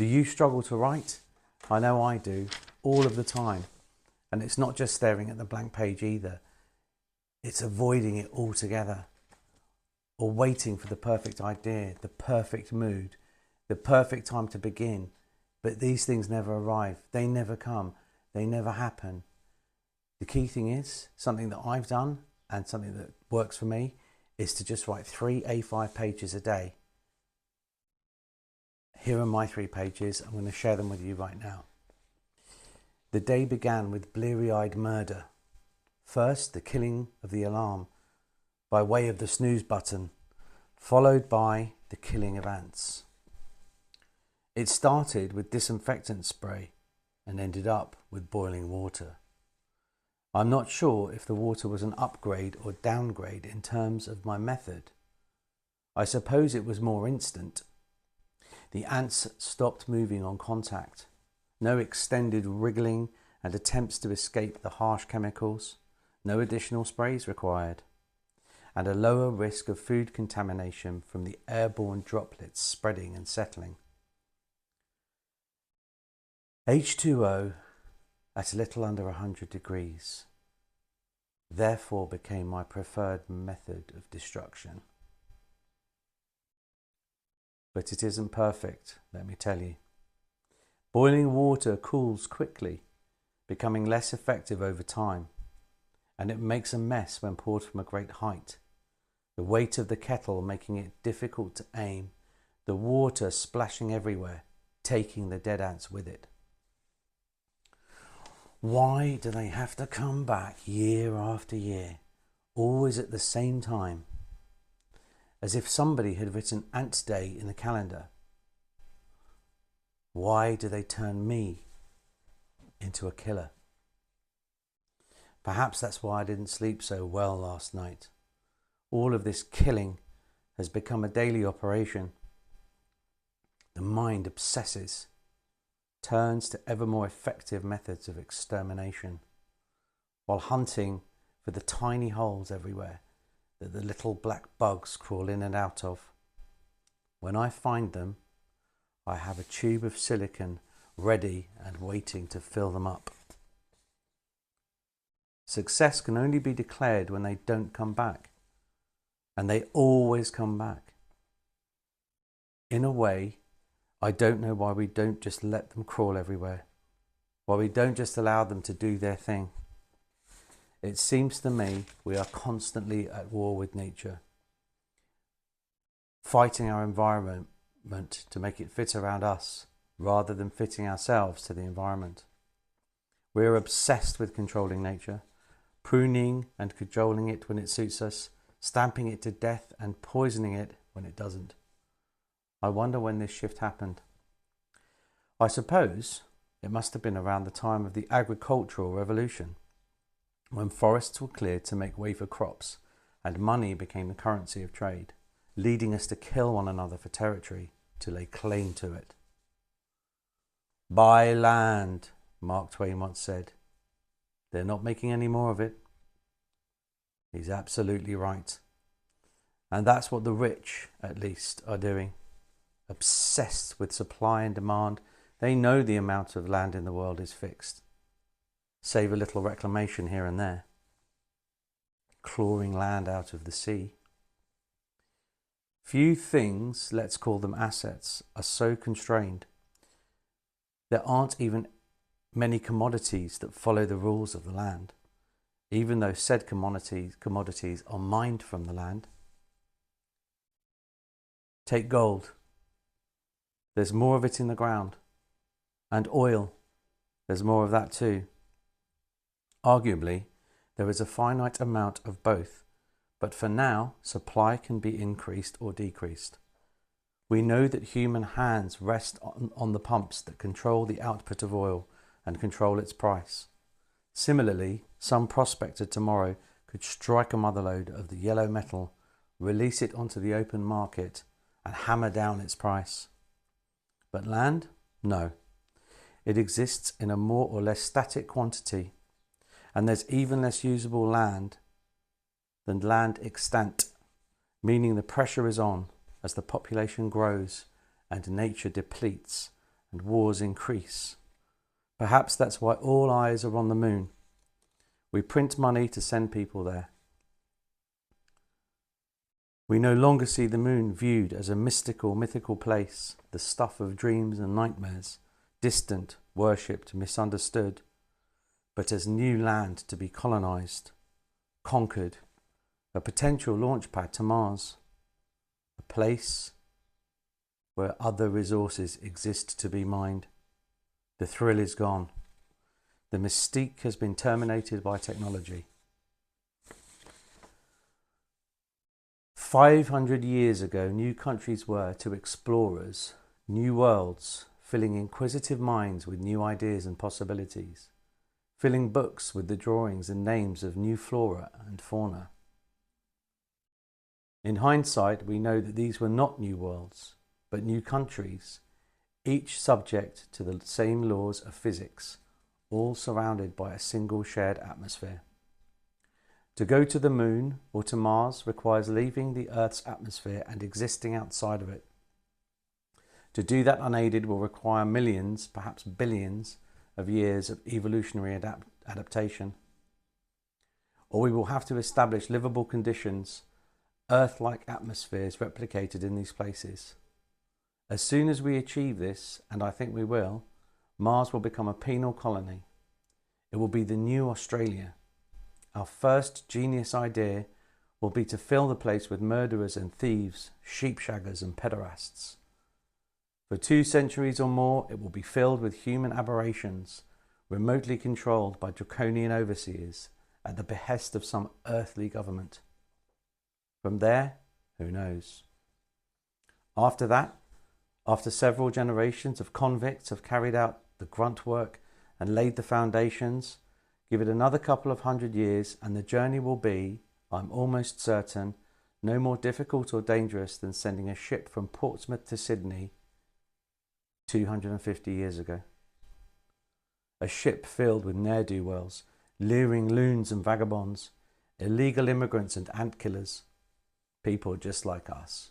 Do you struggle to write? I know I do, all of the time. And it's not just staring at the blank page either. It's avoiding it altogether, or waiting for the perfect idea, the perfect mood, the perfect time to begin. But these things never arrive. They never come. They never happen. The key thing is, something that I've done and something that works for me, is to just write 3 A5 pages a day. Here are my 3 pages. I'm going to share them with you right now. The day began with bleary-eyed murder. First, the killing of the alarm by way of the snooze button, followed by the killing of ants. It started with disinfectant spray and ended up with boiling water. I'm not sure if the water was an upgrade or downgrade in terms of my method. I suppose it was more instant. The ants stopped moving on contact. No extended wriggling and attempts to escape the harsh chemicals. No additional sprays required. And a lower risk of food contamination from the airborne droplets spreading and settling. H2O at a little under 100 degrees therefore became my preferred method of destruction. But it isn't perfect, let me tell you. Boiling water cools quickly, becoming less effective over time, and it makes a mess when poured from a great height. The weight of the kettle making it difficult to aim, the water splashing everywhere, taking the dead ants with it. Why do they have to come back year after year, always at the same time? As if somebody had written Ant Day in the calendar. Why do they turn me into a killer? Perhaps that's why I didn't sleep so well last night. All of this killing has become a daily operation. The mind obsesses, turns to ever more effective methods of extermination, while hunting for the tiny holes everywhere that the little black bugs crawl in and out of. When I find them, I have a tube of silicone ready and waiting to fill them up. Success can only be declared when they don't come back, and they always come back. In a way, I don't know why we don't just let them crawl everywhere, why we don't just allow them to do their thing. It seems to me we are constantly at war with nature, fighting our environment to make it fit around us rather than fitting ourselves to the environment. We're obsessed with controlling nature, pruning and cajoling it when it suits us, stamping it to death and poisoning it when it doesn't. I wonder when this shift happened. I suppose it must have been around the time of the agricultural revolution, when forests were cleared to make way for crops and money became the currency of trade, leading us to kill one another for territory, to lay claim to it. Buy land, Mark Twain once said. They're not making any more of it. He's absolutely right. And that's what the rich, at least, are doing. Obsessed with supply and demand. They know the amount of land in the world is fixed. Save a little reclamation here and there. Clawing land out of the sea. Few things, let's call them assets, are so constrained. There aren't even many commodities that follow the rules of the land, even though said commodities are mined from the land. Take gold. There's more of it in the ground. And oil. There's more of that too. Arguably, there is a finite amount of both, but for now, supply can be increased or decreased. We know that human hands rest on the pumps that control the output of oil and control its price. Similarly, some prospector tomorrow could strike a motherlode of the yellow metal, release it onto the open market, and hammer down its price. But land? No. It exists in a more or less static quantity, and there's even less usable land than land extant, meaning the pressure is on as the population grows and nature depletes and wars increase. Perhaps that's why all eyes are on the moon. We print money to send people there. We no longer see the moon viewed as a mythical place, the stuff of dreams and nightmares, distant, worshipped, misunderstood, but as new land to be colonized, conquered, a potential launch pad to Mars, a place where other resources exist to be mined. The thrill is gone. The mystique has been terminated by technology. 500 years ago, new countries were to explorers, new worlds, filling inquisitive minds with new ideas and possibilities, filling books with the drawings and names of new flora and fauna. In hindsight, we know that these were not new worlds, but new countries, each subject to the same laws of physics, all surrounded by a single shared atmosphere. To go to the moon or to Mars requires leaving the Earth's atmosphere and existing outside of it. To do that unaided will require millions, perhaps billions, of years of evolutionary adaptation. Or we will have to establish livable conditions, Earth-like atmospheres replicated in these places. As soon as we achieve this, and I think we will, Mars will become a penal colony. It will be the new Australia. Our first genius idea will be to fill the place with murderers and thieves, sheep-shaggers and pederasts. For 2 centuries or more, it will be filled with human aberrations, remotely controlled by draconian overseers at the behest of some earthly government. From there, who knows? After that, after several generations of convicts have carried out the grunt work and laid the foundations, give it another couple of 100 years and the journey will be, I'm almost certain, no more difficult or dangerous than sending a ship from Portsmouth to Sydney 250 years ago. A ship filled with ne'er-do-wells, leering loons and vagabonds, illegal immigrants and ant killers, people just like us.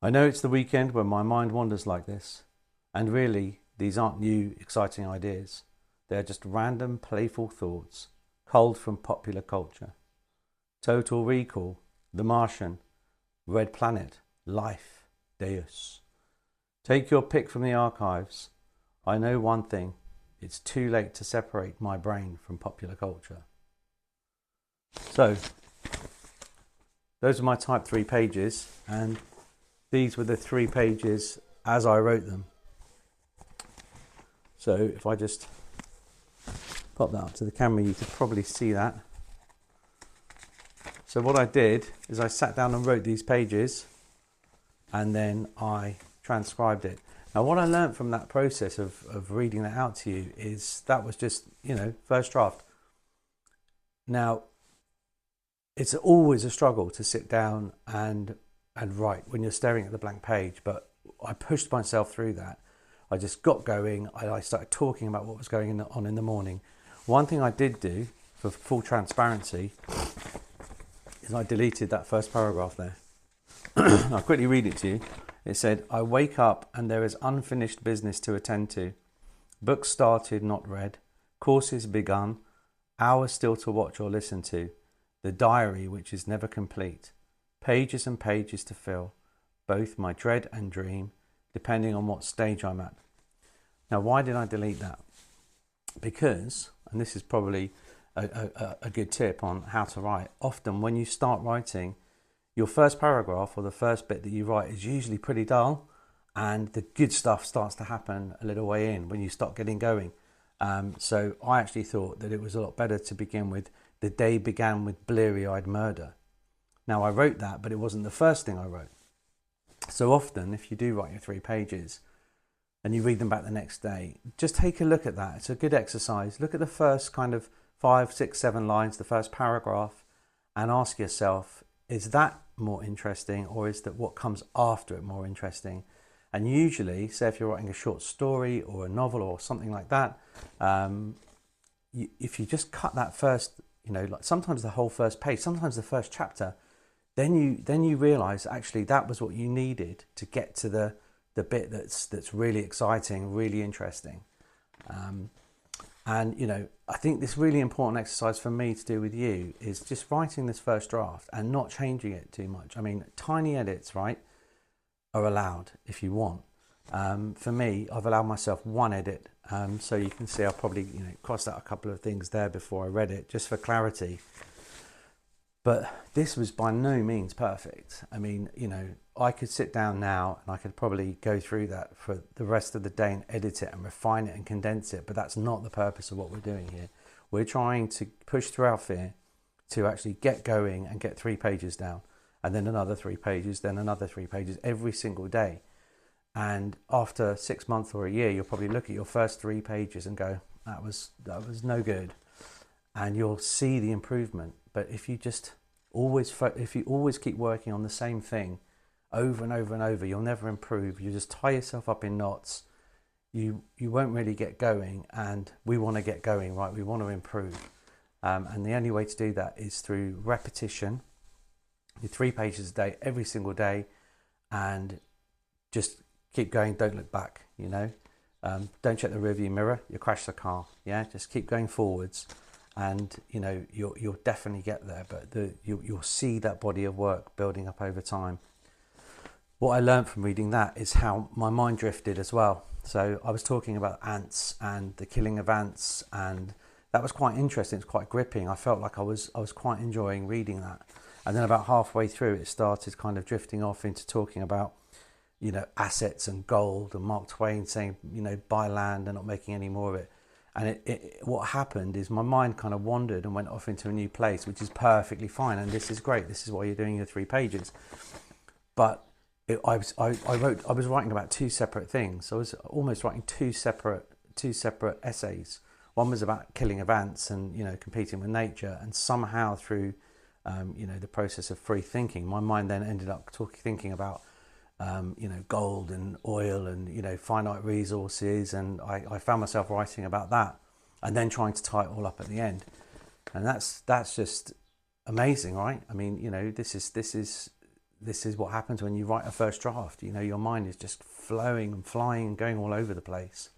I know it's the weekend when my mind wanders like this, and really, these aren't new, exciting ideas. They're just random, playful thoughts, culled from popular culture. Total Recall, The Martian, Red Planet, Life, Deus. Take your pick from the archives. I know one thing, it's too late to separate my brain from popular culture. So, those are my type 3 pages, and these were the 3 pages as I wrote them. So if I just pop that up to the camera, you could probably see that. So what I did is I sat down and wrote these pages and then I transcribed it. Now what I learned from that process of reading that out to you is that was just, first draft. Now, it's always a struggle to sit down and write when you're staring at the blank page, but I pushed myself through that. I just got going. I started talking about what was going on in the morning. One thing I did do, for full transparency, is I deleted that first paragraph there. I'll quickly read it to you. It said, I wake up and there is unfinished business to attend to. Books started, not read. Courses begun. Hours still to watch or listen to. The diary which is never complete. Pages and pages to fill. Both my dread and dream, depending on what stage I'm at. Now, why did I delete that? Because, and this is probably a good tip on how to write, often when you start writing, your first paragraph or the first bit that you write is usually pretty dull, and the good stuff starts to happen a little way in when you start getting going. So I actually thought that it was a lot better to begin with, the day began with bleary-eyed murder. Now, I wrote that, but it wasn't the first thing I wrote. So often, if you do write your 3 pages and you read them back the next day, just take a look at that. It's a good exercise. Look at the first kind of 5, 6, 7 lines, the first paragraph, and ask yourself, is that more interesting, or is that what comes after it more interesting? And usually, say if you're writing a short story or a novel or something like that, if you just cut that first, like sometimes the whole first page, sometimes the first chapter, then you realise actually that was what you needed to get to the the bit that's really exciting, really interesting. And, you know, I think this really important exercise for me to do with you is just writing this first draft and not changing it too much. I mean, tiny edits, right, are allowed if you want. For me, I've allowed myself one edit. So you can see I'll probably, you know, crossed out a couple of things there before I read it, just for clarity. But this was by no means perfect. I mean, you know, I could sit down now and I could probably go through that for the rest of the day and edit it and refine it and condense it. But that's not the purpose of what we're doing here. We're trying to push through our fear to actually get going and get 3 pages down, and then another 3 pages, then another 3 pages every single day. And after 6 months or a year, you'll probably look at your first 3 pages and go, that was no good. And you'll see the improvement. But if you just always keep working on the same thing over and over and over, you'll never improve. You just tie yourself up in knots. You won't really get going, and we want to get going, right? We want to improve. And the only way to do that is through repetition. Your 3 pages a day, every single day, and just keep going. Don't look back, you know. Don't check the rearview mirror. You'll crash the car. Yeah, just keep going forwards. And you know you'll definitely get there, but you'll see that body of work building up over time. What I learned from reading that is how my mind drifted as well. So I was talking about ants and the killing of ants, and that was quite interesting. It's quite gripping. I felt like I was quite enjoying reading that. And then about halfway through, it started kind of drifting off into talking about, you know, assets and gold, and Mark Twain saying, you know, buy land and not making any more of it. And what happened is my mind kind of wandered and went off into a new place, which is perfectly fine. And this is great. This is why you're doing your 3 pages. But I was writing about 2 separate things. I was almost writing two separate essays. One was about killing of ants and, you know, competing with nature. And somehow through, you know, the process of free thinking, my mind then ended up thinking about, you know, gold and oil and, you know, finite resources, and I found myself writing about that and then trying to tie it all up at the end. And that's just amazing, right? I mean, you know, this is what happens when you write a first draft. You know, your mind is just flowing and flying and going all over the place.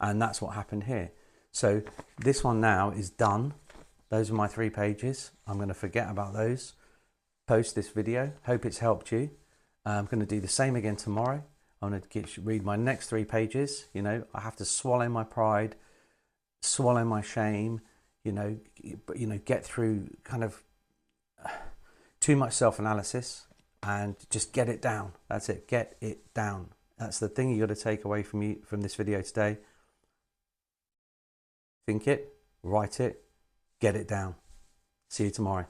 And that's what happened here. So this one now is done. Those are my 3 pages. I'm going to forget about those, post this video. Hope it's helped you. I'm going to do the same again tomorrow. I'm going to read my next 3 pages. You know, I have to swallow my pride, swallow my shame, you know, get through kind of too much self-analysis and just get it down. That's it. Get it down. That's the thing you got to take away from this video today. Think it, write it, get it down. See you tomorrow.